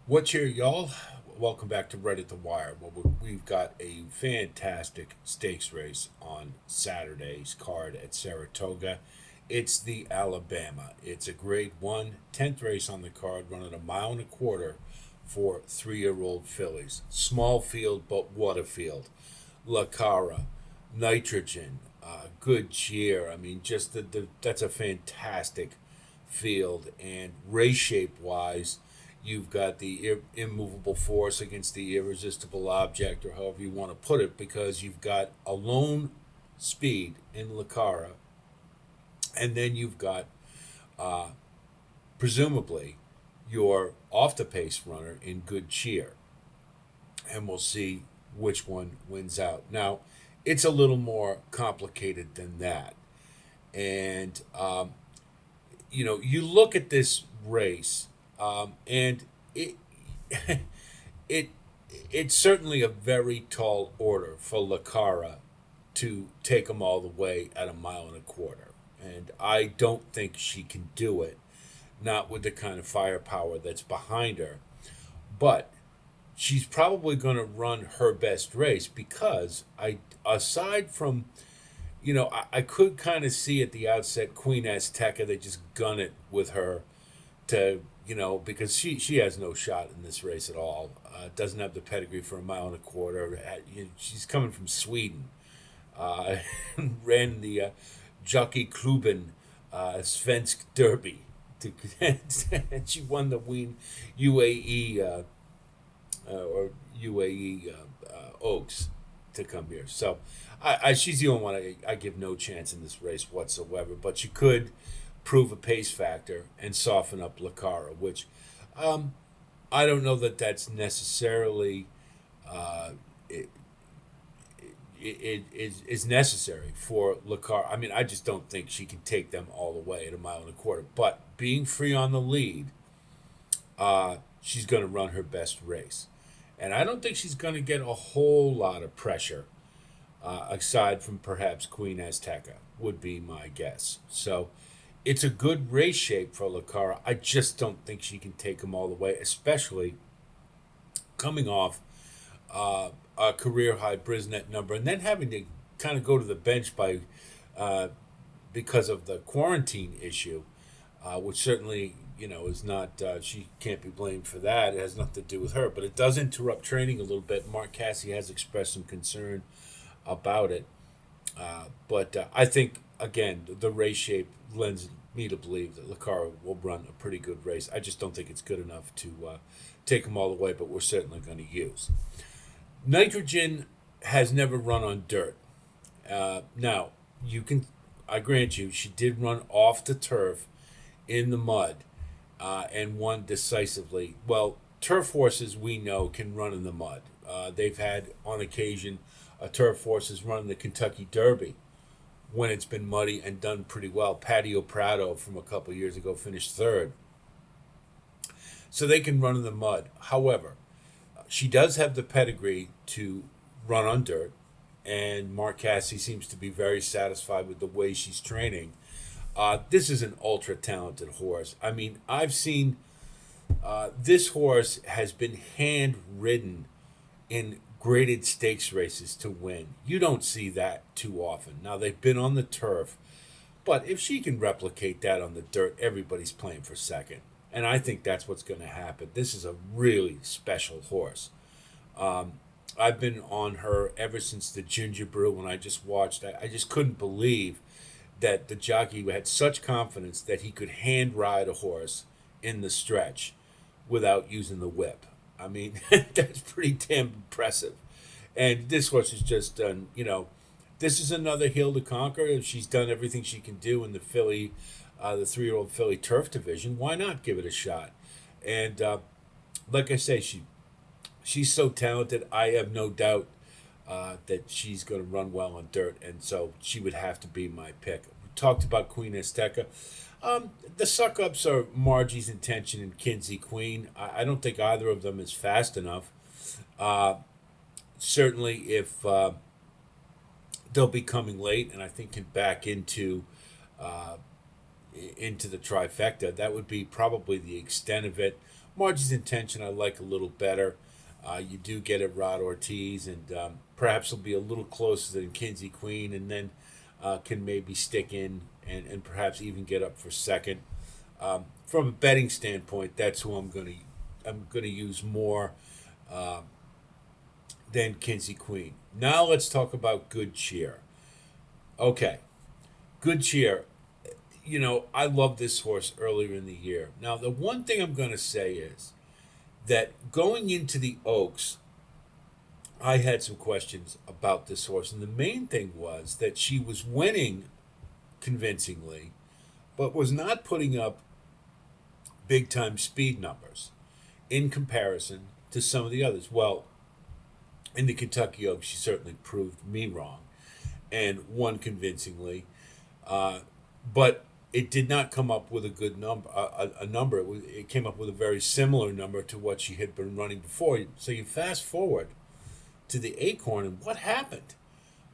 What's here, y'all? Welcome back to Right at the Wire. We've got a fantastic stakes race on Saturday's card at Saratoga. It's the Alabama. It's a Grade 1, 10th race on the card, running a mile and a quarter for 3-year-old fillies. Small field, but what a field. Lara, Nitrogen, Good Cheer. I mean, just that's a fantastic field. And race shape wise, you've got the immovable force against the irresistible object, or however you want to put it, because you've got a lone speed in Lakara, and then you've got uh, presumably your off the pace runner in Good Cheer, and we'll see which one wins out. Now, it's a little more complicated than that, and you look at this race, and it it it's certainly a very tall order for Lakara to take them all the way at a mile and a quarter, and I don't think she can do it, not with the kind of firepower that's behind her. But she's probably going to run her best race because aside from I could kind of see at the outset Queen Azteca, they just gun it with her to, because she has no shot in this race at all. Doesn't have the pedigree for a mile and a quarter. She's coming from Sweden. Uh, ran the Jockey Kluben Svensk Derby. And she won the Wien UAE or UAE Oaks to come here. So she's the only one I give no chance in this race whatsoever. But she could prove a pace factor and soften up Lakara, which um, I don't know that that's necessarily uh, it, is necessary for Lakara. I mean, I just don't think she can take them all the way at a mile and a quarter. But being free on the lead, she's going to run her best race. And I don't think she's going to get a whole lot of pressure, aside from perhaps Queen Azteca, would be my guess. So it's a good race shape for Lakara. I just don't think she can take them all the way, especially coming off a career high Brisnet number and then having to kind of go to the bench uh, because of the quarantine issue, which certainly is not. She can't be blamed for that. It has nothing to do with her, but it does interrupt training a little bit. Mark Cassie has expressed some concern about it, but I think again the race shape lends me to believe that Lakara will run a pretty good race. I just don't think it's good enough to take them all the way, but we're certainly going to use. Nitrogen has never run on dirt. Now, you can, I grant you, she did run off the turf in the mud and won decisively. Well, turf horses we know can run in the mud. They've had, on occasion, turf horses run the Kentucky Derby when it's been muddy and done pretty well. Patio Prado from a couple of years ago finished third. So they can run in the mud. However, she does have the pedigree to run on dirt, and Mark Cassie seems to be very satisfied with the way she's training. This is an ultra talented horse. I mean, I've seen this horse has been hand ridden in graded stakes races to win. You don't see that too often. Now, they've been on the turf, but if she can replicate that on the dirt, everybody's playing for second. And I think that's what's going to happen. This is a really special horse. Um, I've been on her ever since the Ginger Brew when I just watched. I just couldn't believe that the jockey had such confidence that he could hand ride a horse in the stretch without using the whip. I mean, that's pretty damn impressive. And this horse has just done, this is another hill to conquer. She's done everything she can do in the filly, the 3-year-old filly turf division. Why not give it a shot? And like I say, she's so talented. I have no doubt that she's going to run well on dirt, and so she would have to be my pick. We talked about Queen Azteca. The suck ups are Margie's Intention and Kinsey Queen. I don't think either of them is fast enough. Uh, Certainly, if they'll be coming late, and I think can back uh, into the trifecta, that would be probably the extent of it. Margie's Intention I like a little better. You do get at Rod Ortiz, and perhaps will be a little closer than Kinsey Queen, and then can maybe stick in and perhaps even get up for second. From a betting standpoint, that's who I'm gonna use more than Kinsey Queen. Now let's talk about Good Cheer. Okay, Good Cheer. I love this horse earlier in the year. Now, the one thing I'm going to say is that going into the Oaks, I had some questions about this horse. And the main thing was that she was winning convincingly, but was not putting up big time speed numbers in comparison to some of the others. Well, in the Kentucky Oaks, she certainly proved me wrong and won convincingly. But it did not come up with a good number. A number. It came up with a very similar number to what she had been running before. So you fast forward to the Acorn, and what happened?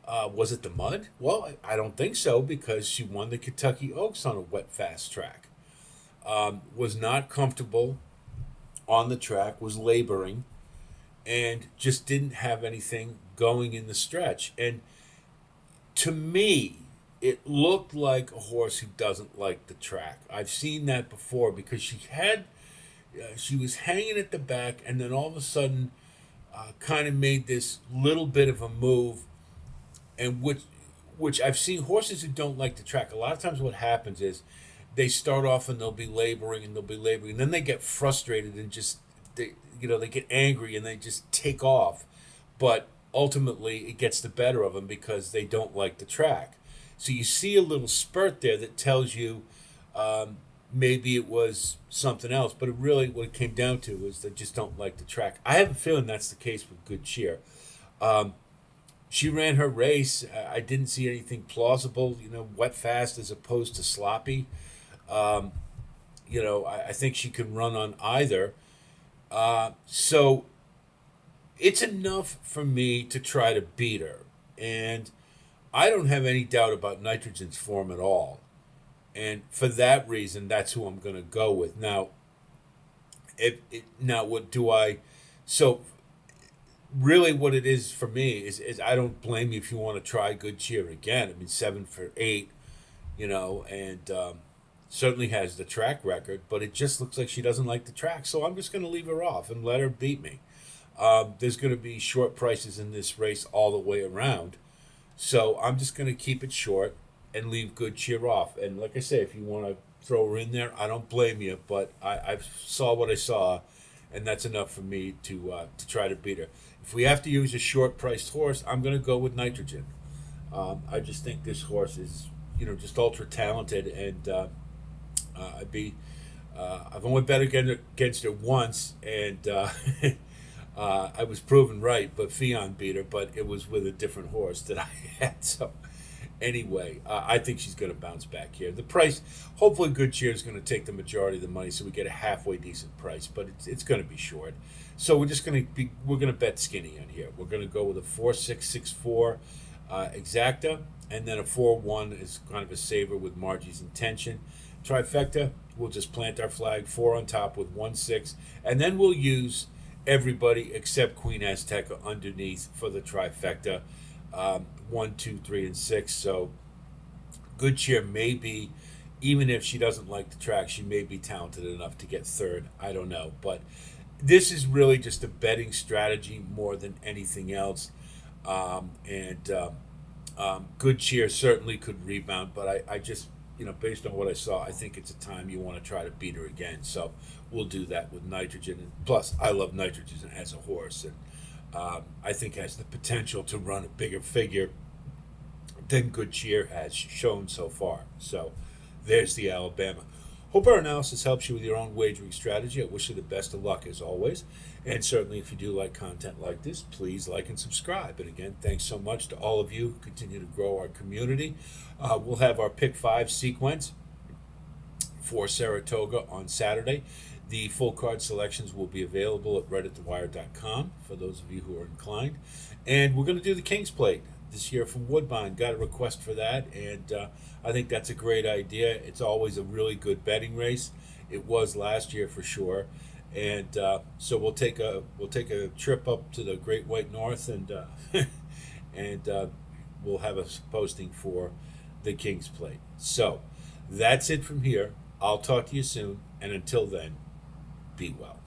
Was it the mud? Well, I don't think so, because she won the Kentucky Oaks on a wet, fast track. Was not comfortable on the track, was laboring, and just didn't have anything going in the stretch. And to me, it looked like a horse who doesn't like the track. I've seen that before, because she was hanging at the back, and then all of a sudden kind of made this little bit of a move, and which I've seen horses who don't like the track. A lot of times what happens is they start off and they'll be laboring and then they get frustrated and just they get angry and they just take off. But ultimately it gets the better of them because they don't like the track. So you see a little spurt there that tells you maybe it was something else, but what it came down to was they just don't like the track. I have a feeling that's the case with Good Cheer. She ran her race. I didn't see anything plausible, wet fast as opposed to sloppy. I think she can run on either. So it's enough for me to try to beat her. And I don't have any doubt about Nitrogen's form at all. And for that reason, that's who I'm going to go with. Now, what do I... So, really what it is for me is I don't blame you if you want to try Good Cheer again. I mean, 7 for 8, and certainly has the track record, but it just looks like she doesn't like the track. So I'm just going to leave her off and let her beat me. There's going to be short prices in this race all the way around. So I'm just going to keep it short and leave Good Cheer off. And like I say, if you want to throw her in there, I don't blame you, but I saw what I saw, and that's enough for me to try to beat her. If we have to use a short-priced horse, I'm going to go with Nitrogen. I just think this horse is, just ultra talented, and I've only bet against her once, and I was proven right. But Fion beat her, but it was with a different horse that I had. So anyway, I think she's going to bounce back here. The price, hopefully, Good Cheer is going to take the majority of the money, so we get a halfway decent price. But it's going to be short. So we're going to bet skinny on here. We're going to go with a 4.664 exacta, and then a 4-1 is kind of a saver with Margie's Intention. Trifecta, we'll just plant our flag 4 on top with 1-6, and then we'll use everybody except Queen Azteca underneath for the trifecta. 1, 2, 3, and 6. So Good Cheer may be, even if she doesn't like the track, she may be talented enough to get third. I don't know, but this is really just a betting strategy more than anything else. Good Cheer certainly could rebound, but I just, based on what I saw, I think it's a time you want to try to beat her again. So we'll do that with Nitrogen. And plus, I love Nitrogen as a horse, and I think has the potential to run a bigger figure than Good Cheer has shown so far. So there's the Alabama. Hope our analysis helps you with your own wagering strategy. I wish you the best of luck as always. And certainly if you do like content like this, please like and subscribe. And again, thanks so much to all of you who continue to grow our community. We'll have our Pick 5 sequence for Saratoga on Saturday. The full card selections will be available at redditthewire.com for those of you who are inclined. And we're going to do the King's Plate this year from Woodbine. Got a request for that, and I think that's a great idea. It's always a really good betting race. It was last year for sure, And so we'll take a trip up to the Great White North, and and we'll have a posting for the King's Plate. So that's it from here. I'll talk to you soon, and until then, be well.